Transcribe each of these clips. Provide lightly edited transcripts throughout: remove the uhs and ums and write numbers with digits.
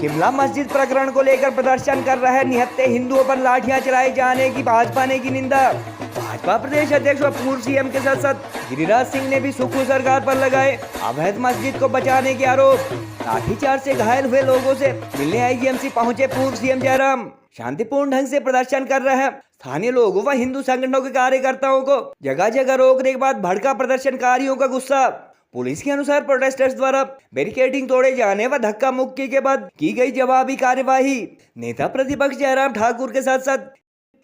शिमला मस्जिद प्रकरण को लेकर प्रदर्शन कर रहे निहत्थे हिंदुओं पर लाठियां चलाए जाने की भाजपा ने की निंदा। भाजपा प्रदेश अध्यक्ष व पूर्व सीएम के सांसद गिरिराज सिंह ने भी सुक्खू सरकार पर लगाए अवैध मस्जिद को बचाने के आरोप। लाठीचार्ज से घायल हुए लोगों से मिलने आईजीएमसी पहुंचे पूर्व सीएम जयराम। शांतिपूर्ण ढंग से प्रदर्शन कर रहे स्थानीय लोगों व हिंदू संगठनों के कार्यकर्ताओं को जगह जगह रोकने के बाद भड़का प्रदर्शनकारियों का गुस्सा। पुलिस के अनुसार प्रोटेस्टर्स द्वारा बैरिकेडिंग तोड़े जाने व धक्का मुक्की के बाद की गई जवाबी कार्यवाही। नेता प्रतिपक्ष जयराम ठाकुर के साथ साथ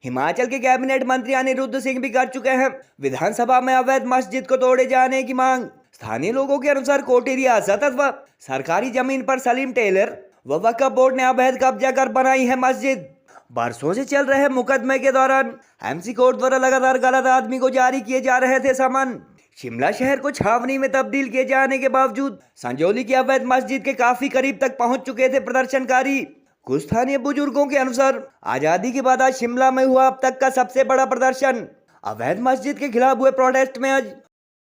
हिमाचल के कैबिनेट मंत्री अनिरुद्ध सिंह भी कर चुके हैं विधानसभा में अवैध मस्जिद को तोड़े जाने की मांग। स्थानीय लोगों के अनुसार कोटी रियासत अथवा सरकारी जमीन पर सलीम टेलर व वक्फ बोर्ड ने अवैध कब्जा कर बनाई है मस्जिद। बरसों से चल रहे मुकदमे के दौरान एमसी कोर्ट द्वारा लगातार गलत आदमी को जारी किए जा रहे थे समन। शिमला शहर को छावनी में तब्दील किए जाने के बावजूद संजौली की अवैध मस्जिद के काफी करीब तक पहुंच चुके थे प्रदर्शनकारी। कुछ स्थानीय बुजुर्गों के अनुसार आजादी के बाद आज शिमला में हुआ अब तक का सबसे बड़ा प्रदर्शन। अवैध मस्जिद के खिलाफ हुए प्रोटेस्ट में आज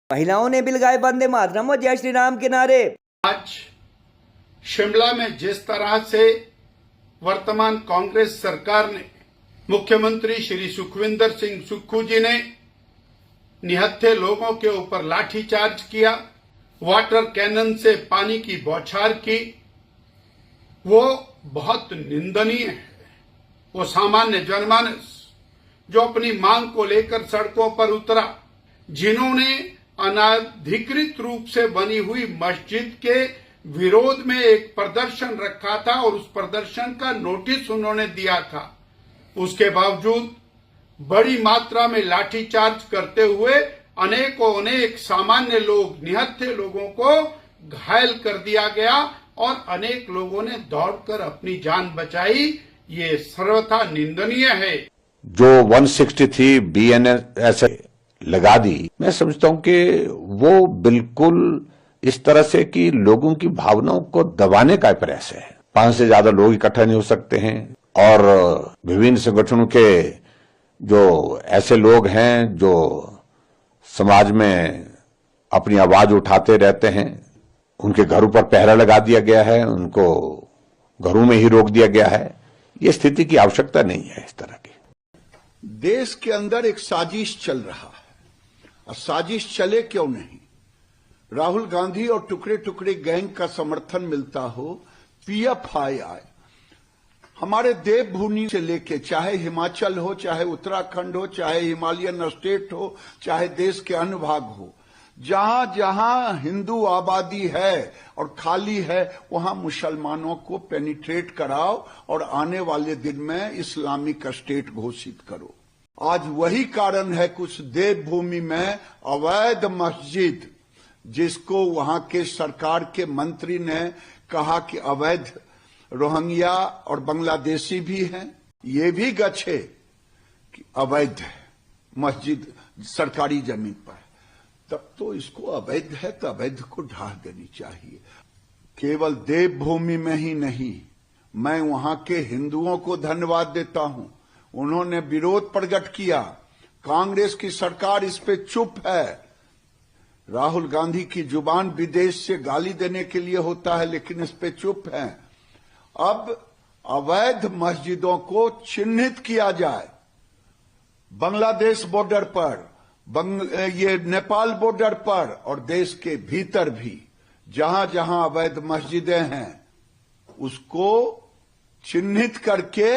महिलाओं ने भी लगाए वंदे मातरम व जय श्री राम के नारे। आज शिमला में जिस तरह से वर्तमान कांग्रेस सरकार ने मुख्यमंत्री श्री सुखविंदर सिंह सुक्खू जी ने निहत्थे लोगों के ऊपर लाठीचार्ज किया, वाटर कैनन से पानी की बौछार की, वो बहुत निंदनीय है। वो सामान्य जनमानस जो अपनी मांग को लेकर सड़कों पर उतरा, जिन्होंने अनाधिकृत रूप से बनी हुई मस्जिद के विरोध में एक प्रदर्शन रखा था और उस प्रदर्शन का नोटिस उन्होंने दिया था, उसके बावजूद बड़ी मात्रा में लाठीचार्ज करते हुए अनेक सामान्य लोग निहत्थे लोगों को घायल कर दिया गया और अनेक लोगों ने दौड़कर अपनी जान बचाई। ये सर्वथा निंदनीय है। जो 163 BNS लगा दी, मैं समझता हूं कि वो बिल्कुल इस तरह से कि लोगों की भावनाओं को दबाने का प्रयास है। 5 से ज्यादा लोग इकट्ठा नहीं हो सकते हैं और विभिन्न संगठनों के जो ऐसे लोग हैं जो समाज में अपनी आवाज उठाते रहते हैं, उनके घरों पर पहरा लगा दिया गया है, उनको घरों में ही रोक दिया गया है। ये स्थिति की आवश्यकता नहीं है इस तरह की। देश के अंदर एक साजिश चल रहा है और साजिश चले क्यों नहीं। राहुल गांधी और टुकड़े टुकड़े गैंग का समर्थन मिलता हो, PFI हमारे देवभूमि से लेके चाहे हिमाचल हो, चाहे उत्तराखंड हो, चाहे हिमालयन स्टेट हो, चाहे देश के अन्य भाग हो, जहां जहां हिंदू आबादी है और खाली है, वहां मुसलमानों को पेनिट्रेट कराओ और आने वाले दिन में इस्लामिक स्टेट घोषित करो। आज वही कारण है कुछ देवभूमि में अवैध मस्जिद, जिसको वहां के सरकार के मंत्री ने कहा कि अवैध रोहिंग्या और बांग्लादेशी भी हैं, ये भी गच्छे कि अवैध है मस्जिद सरकारी जमीन पर, तब तो इसको अवैध है तो अवैध को ढाह देनी चाहिए। केवल देवभूमि में ही नहीं, मैं वहां के हिंदुओं को धन्यवाद देता हूं, उन्होंने विरोध प्रकट किया। कांग्रेस की सरकार इस पे चुप है। राहुल गांधी की जुबान विदेश से गाली देने के लिए होता है, लेकिन इस पे चुप है। अब अवैध मस्जिदों को चिन्हित किया जाए, बांग्लादेश बॉर्डर पर, ये नेपाल बॉर्डर पर और देश के भीतर भी जहां जहां अवैध मस्जिदें हैं, उसको चिन्हित करके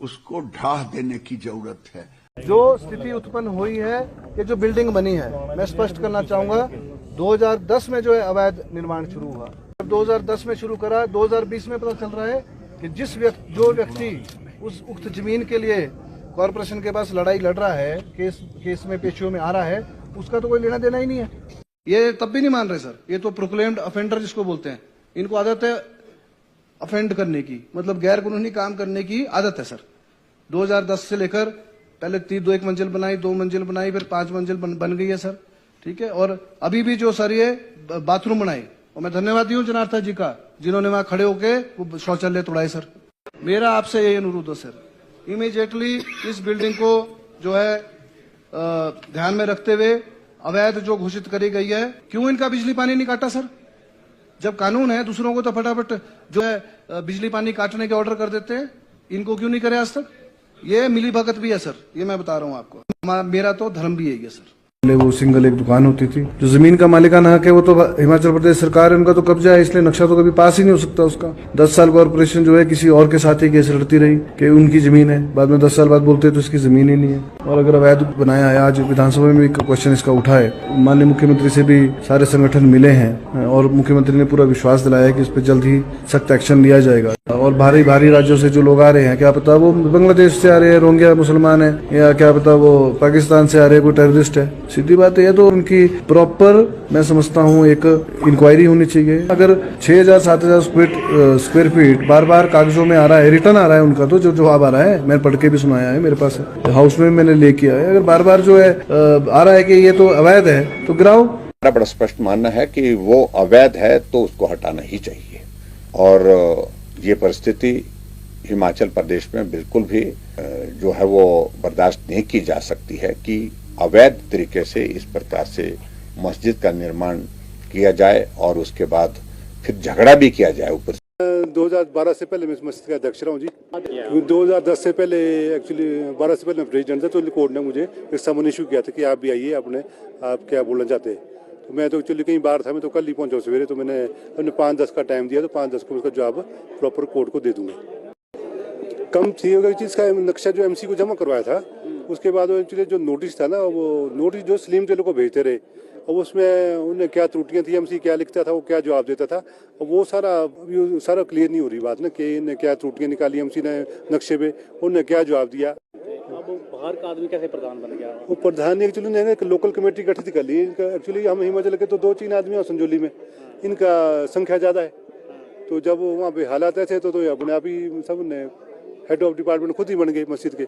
उसको ढाह देने की जरूरत है। जो स्थिति उत्पन्न हुई है, ये जो बिल्डिंग बनी है, मैं स्पष्ट करना चाहूंगा 2010 में जो है अवैध निर्माण शुरू हुआ। 2010 में शुरू करा, 2020 में पता चल रहा है कि जो व्यक्ति उस उक्त जमीन के लिए कॉरपोरेशन के पास लड़ाई लड़ रहा है, केस में पेशियों में आ रहा है, उसका तो कोई लेना देना ही नहीं है। ये तब भी नहीं मान रहे सर, ये तो प्रोक्लेम्ड ऑफेंडर जिसको बोलते हैं, इनको आदत है अफेंड करने की, मतलब गैर कानूनी काम करने की आदत है सर। 2010 से लेकर पहले 1 मंजिल बनाई, 2 मंजिल बनाई, फिर 5 मंजिल बन गई है सर, ठीक है। और अभी भी जो सर ये बाथरूम बनाई, और मैं धन्यवादी हूँ जनार्दन जी का, जिन्होंने वहां खड़े होके शौचालय तोड़ाए सर। मेरा आपसे यही अनुरोध है सर, इमीडिएटली इस बिल्डिंग को जो है ध्यान में रखते हुए अवैध जो घोषित करी गई है, क्यों इनका बिजली पानी नहीं काटा सर? जब कानून है दूसरों को तो फटाफट जो है बिजली पानी काटने के ऑर्डर कर देते हैं, इनको क्यों नहीं करे आज तक? ये मिली भगत भी है सर, ये मैं बता रहा हूँ आपको। मेरा तो धर्म भी है ये सर। वो सिंगल एक दुकान होती थी, जो जमीन का मालिकाना हक है वो तो हिमाचल प्रदेश सरकार है, उनका तो कब्जा है, इसलिए नक्शा तो कभी पास ही नहीं हो सकता उसका। 10 साल कॉर्पोरेशन जो है किसी और के साथ ही केस लड़ती रही कि उनकी जमीन है, बाद में 10 साल बाद बोलते हैं तो इसकी जमीन ही नहीं है। और अगर अवैध बनाया है, आज विधानसभा में भी क्वेश्चन इसका उठा है, माननीय मुख्यमंत्री से भी सारे संगठन मिले हैं और मुख्यमंत्री ने पूरा विश्वास दिलाया है कि इस पर जल्द ही सख्त एक्शन लिया जाएगा। और भारी भारी राज्यों से जो लोग आ रहे हैं, क्या पता वो बांग्लादेश से आ रहे हैं, रोहिंग्या मुसलमान है, या क्या पता वो पाकिस्तान से आ रहे हैं, कोई टेररिस्ट है। सीधी बात है, तो उनकी प्रॉपर मैं समझता हूँ एक इंक्वायरी होनी चाहिए। अगर 6,000 7,000 स्क्वायर फीट बार बार कागजों में आ रहा है, रिटर्न आ रहा है उनका, तो जो जवाब आ रहा है मैंने पढ़ के भी सुनाया है, मेरे पास है, हाउस में मैंने लेके आया है। अगर बार बार जो है आ रहा है कि ये तो अवैध है तो गिराओ। मेरा बड़ा स्पष्ट मानना है कि वो अवैध है तो उसको हटाना ही चाहिए, और ये परिस्थिति हिमाचल प्रदेश में बिल्कुल भी जो है वो बर्दाश्त नहीं की जा सकती है कि अवैध तरीके से इस प्रकार से मस्जिद का निर्माण किया जाए और उसके बाद फिर झगड़ा भी किया जाए ऊपर। 2012 से पहले मैं इस मस्जिद का अध्यक्ष रहा हूँ जी। 2010 से पहले एक्चुअली 12 से पहले मैं प्रेसिडेंट था, तो कोर्ट ने मुझे एक समन इशू किया था कि आप भी आइए, आप क्या बोलना चाहते हैं। तो मैं तो एक्चुअली कहीं बाहर था, मैं तो कल ही पहुंचा सवेरे, तो मैंने अपने 5-10 का टाइम दिया, तो 5-10 को उसका जवाब प्रॉपर कोर्ट को दे दूंगा। कम थी चीज़ का नक्शा जो एमसी को जमा करवाया था, उसके बाद एक्चुअली जो नोटिस था ना, वो नोटिस जो स्लीम टेलो को भेजते रहे, और उसमें उन्हें क्या त्रुटियां थी, एमसी क्या लिखता था, वो क्या जवाब देता था, और वो सारा क्लियर नहीं हो रही बात ना कि इन्हें क्या त्रुटियां निकाली एमसी ने नक्शे पे, उन्हें क्या जवाब दिया। अब बाहर का आदमी कैसे प्रधान बन गया? वो प्रधान एक्चुअली ने एक लोकल कमेटी गठित कर ली। इनका एक्चुअली हम हिमाचल के तो 2-3 आदमी हैं संजौली में, इनका संख्या ज़्यादा है, तो जब वहाँ पे हालात ऐसे तो अपने आप ही सब ने हेड ऑफ डिपार्टमेंट खुद ही बन गए मस्जिद के।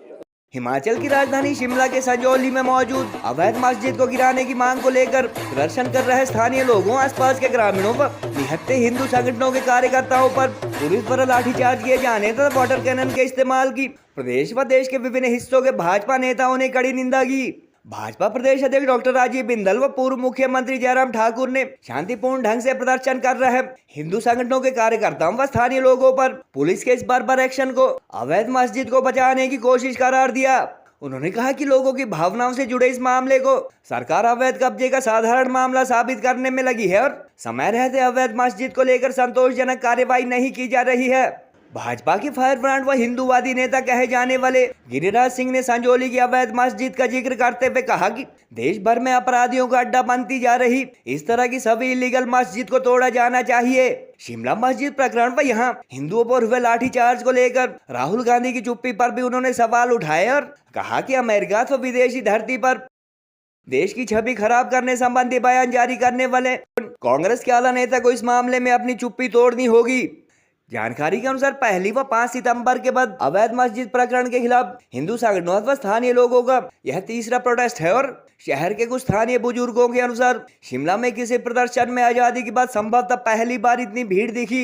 हिमाचल की राजधानी शिमला के संजौली में मौजूद अवैध मस्जिद को गिराने की मांग को लेकर प्रदर्शन कर रहे स्थानीय लोगों, आसपास के ग्रामीणों पर निहत्थे हिंदू संगठनों के कार्यकर्ताओं पर पुलिस द्वारा लाठीचार्ज किए जाने तथा वाटर कैनन के इस्तेमाल की प्रदेश व देश के विभिन्न हिस्सों के भाजपा नेताओं ने कड़ी निंदा की। भाजपा प्रदेश अध्यक्ष डॉक्टर राजीव बिंदल व पूर्व मुख्यमंत्री जयराम ठाकुर ने शांतिपूर्ण ढंग से प्रदर्शन कर रहे हिंदू संगठनों के कार्यकर्ताओं व स्थानीय लोगों पर पुलिस के इस बर्बर एक्शन को अवैध मस्जिद को बचाने की कोशिश करार दिया। उन्होंने कहा कि लोगों की भावनाओं से जुड़े इस मामले को सरकार अवैध कब्जे का साधारण मामला साबित करने में लगी है और समय रहते अवैध मस्जिद को लेकर संतोषजनक कार्यवाही नहीं की जा रही है। भाजपा के फायर ब्रांड व हिंदूवादी नेता कहे जाने वाले गिरिराज सिंह ने संजौली की अवैध मस्जिद का जिक्र करते हुए कहा कि देश भर में अपराधियों का अड्डा बनती जा रही इस तरह की सभी इलीगल मस्जिद को तोड़ा जाना चाहिए। शिमला मस्जिद प्रकरण व यहाँ हिंदुओं पर हुए लाठीचार्ज को लेकर राहुल गांधी की चुप्पी पर भी उन्होंने सवाल उठाए और कहा कि अमेरिका व विदेशी धरती पर देश की छवि खराब करने संबंधी बयान जारी करने वाले कांग्रेस के आला नेता को इस मामले में अपनी चुप्पी तोड़नी होगी। जानकारी के अनुसार 1 व 5 सितंबर के बाद अवैध मस्जिद प्रकरण के खिलाफ हिंदू संगठनों व स्थानीय लोगों का यह तीसरा प्रोटेस्ट है और शहर के कुछ स्थानीय बुजुर्गों के अनुसार शिमला में किसी प्रदर्शन में आजादी के बाद संभवतः पहली बार इतनी भीड़ दिखी।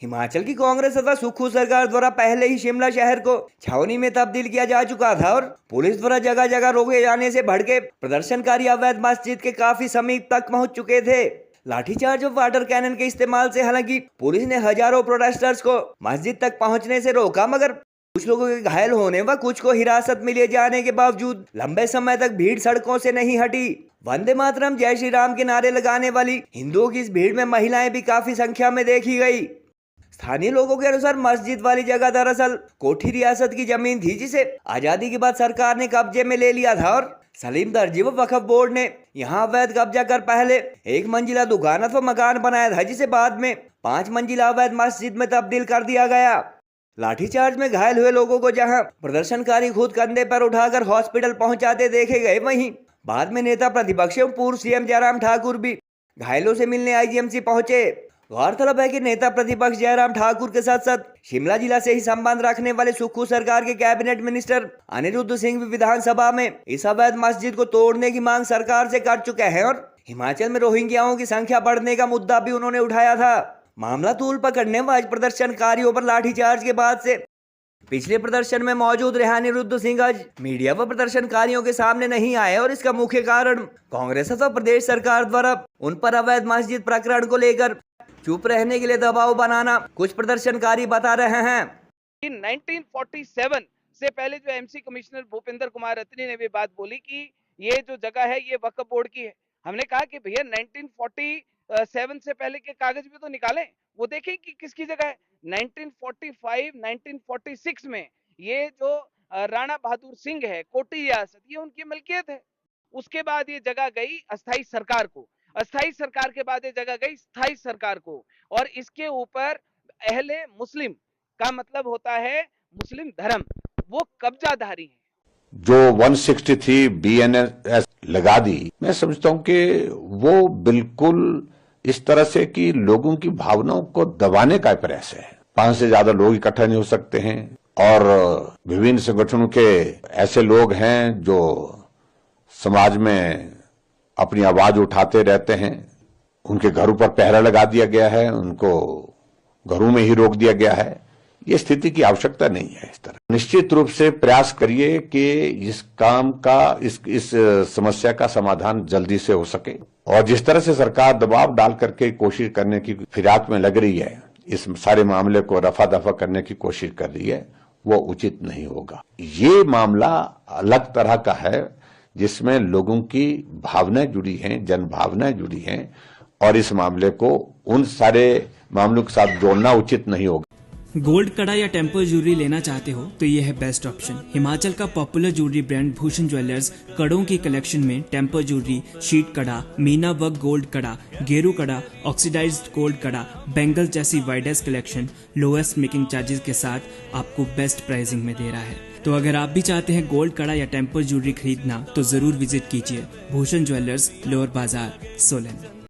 हिमाचल की कांग्रेस तथा सुक्खू सरकार द्वारा पहले ही शिमला शहर को छावनी में तब्दील किया जा चुका था और पुलिस द्वारा जगह जगह रोके जाने से भड़के प्रदर्शनकारी अवैध मस्जिद के काफी समीप तक पहुंच चुके थे। लाठीचार्ज और वाटर कैनन के इस्तेमाल से हालांकि पुलिस ने हजारों प्रोटेस्टर्स को मस्जिद तक पहुंचने से रोका, मगर कुछ लोगों के घायल होने व कुछ को हिरासत में लिए जाने के बावजूद लंबे समय तक भीड़ सड़कों से नहीं हटी। वंदे मातरम, जय श्री राम के नारे लगाने वाली हिंदुओं की इस भीड़ में महिलाएं भी काफी संख्या में देखी गई। स्थानीय लोगों के अनुसार मस्जिद वाली जगह दरअसल कोठी रियासत की जमीन थी जिसे आजादी के बाद सरकार ने कब्जे में ले लिया था और सलीम दर्जी व वक्फ बोर्ड ने यहाँ अवैध कब्जा कर पहले 1 मंजिला दुकान अथवा मकान बनाया था जिसे बाद में 5 मंजिला अवैध मस्जिद में तब्दील कर दिया गया। लाठीचार्ज में घायल हुए लोगों को जहां प्रदर्शनकारी खुद कंधे पर उठाकर हॉस्पिटल पहुंचाते देखे गए, वहीं बाद में नेता प्रतिपक्ष एवं पूर्व सीएम जयराम ठाकुर भी घायलों से मिलने आईजीएमसी पहुंचे। गौरतलब है कि नेता प्रतिपक्ष जयराम ठाकुर के साथ साथ शिमला जिला से ही संबंध रखने वाले सुक्खू सरकार के कैबिनेट मिनिस्टर अनिरुद्ध सिंह भी विधानसभा में इस अवैध मस्जिद को तोड़ने की मांग सरकार से कर चुके हैं और हिमाचल में रोहिंग्याओं की संख्या बढ़ने का मुद्दा भी उन्होंने उठाया था। मामला तूल पकड़ने व आज प्रदर्शनकारियों पर लाठीचार्ज के बाद से पिछले प्रदर्शन में मौजूद रहे अनिरुद्ध सिंह आज मीडिया व प्रदर्शनकारियों के सामने नहीं आए और इसका मुख्य कारण कांग्रेस अथवा प्रदेश सरकार द्वारा उन पर अवैध मस्जिद प्रकरण को लेकर चुप रहने के लिए दबाव बनाना कुछ प्रदर्शनकारी बता रहे हैं। 1947 से पहले जो एमसी कमिश्नर भूपेंद्र कुमार रतनी ने भी बात बोली कि ये जो जगह है ये वक्फ बोर्ड की है। हमने कहा कि भैया 1947 से पहले के कागज भी तो निकालें, वो देखें कि किसकी जगह है। 1945, 1946 में ये जो राणा बहादुर सिंह है, कोटी रियासत, ये उनकी मलकियत है। उसके बाद ये जगह गई अस्थाई सरकार को, अस्थाई सरकार के बाद ये जगह गई स्थाई सरकार को, और इसके ऊपर अहले मुस्लिम का मतलब होता है मुस्लिम धर्म, वो कब्जाधारी है। जो 163 BNS लगा दी, मैं समझता हूं कि वो बिल्कुल इस तरह से कि लोगों की भावनाओं को दबाने का प्रयास है। 5 से ज्यादा लोग इकट्ठा नहीं हो सकते हैं, और विभिन्न संगठनों के ऐसे लोग हैं जो समाज में अपनी आवाज उठाते रहते हैं। उनके घरों पर पहरा लगा दिया गया है, उनको घरों में ही रोक दिया गया है। ये स्थिति की आवश्यकता नहीं है। इस तरह निश्चित रूप से प्रयास करिए कि इस काम का, इस समस्या का समाधान जल्दी से हो सके, और जिस तरह से सरकार दबाव डाल करके कोशिश करने की फिराक में लग रही है, इस सारे मामले को रफा दफा करने की कोशिश कर रही है, वो उचित नहीं होगा। ये मामला अलग तरह का है जिसमें लोगों की भावनाएं जुड़ी हैं, जन भावनाएं जुड़ी हैं, और इस मामले को उन सारे मामलों के साथ जोड़ना उचित नहीं होगा। गोल्ड कड़ा या टेम्पर ज्वेलरी लेना चाहते हो तो ये है बेस्ट ऑप्शन। हिमाचल का popular jewellery brand Bhushan jewellers कड़ों की कलेक्शन में टेम्पर ज्वेलरी, शीट कड़ा, मीना वर्क गोल्ड कड़ा, गेरू कड़ा, ऑक्सीडाइज्ड गोल्ड कड़ा, बैंगल्स जैसी widest collection lowest making charges के साथ आपको बेस्ट प्राइसिंग में दे रहा है। तो अगर आप भी चाहते हैं गोल्ड कड़ा या टेम्पर ज्वेलरी खरीदना तो जरूर विजिट कीजिए भूषण ज्वेलर्स, लोअर बाजार, सोलन।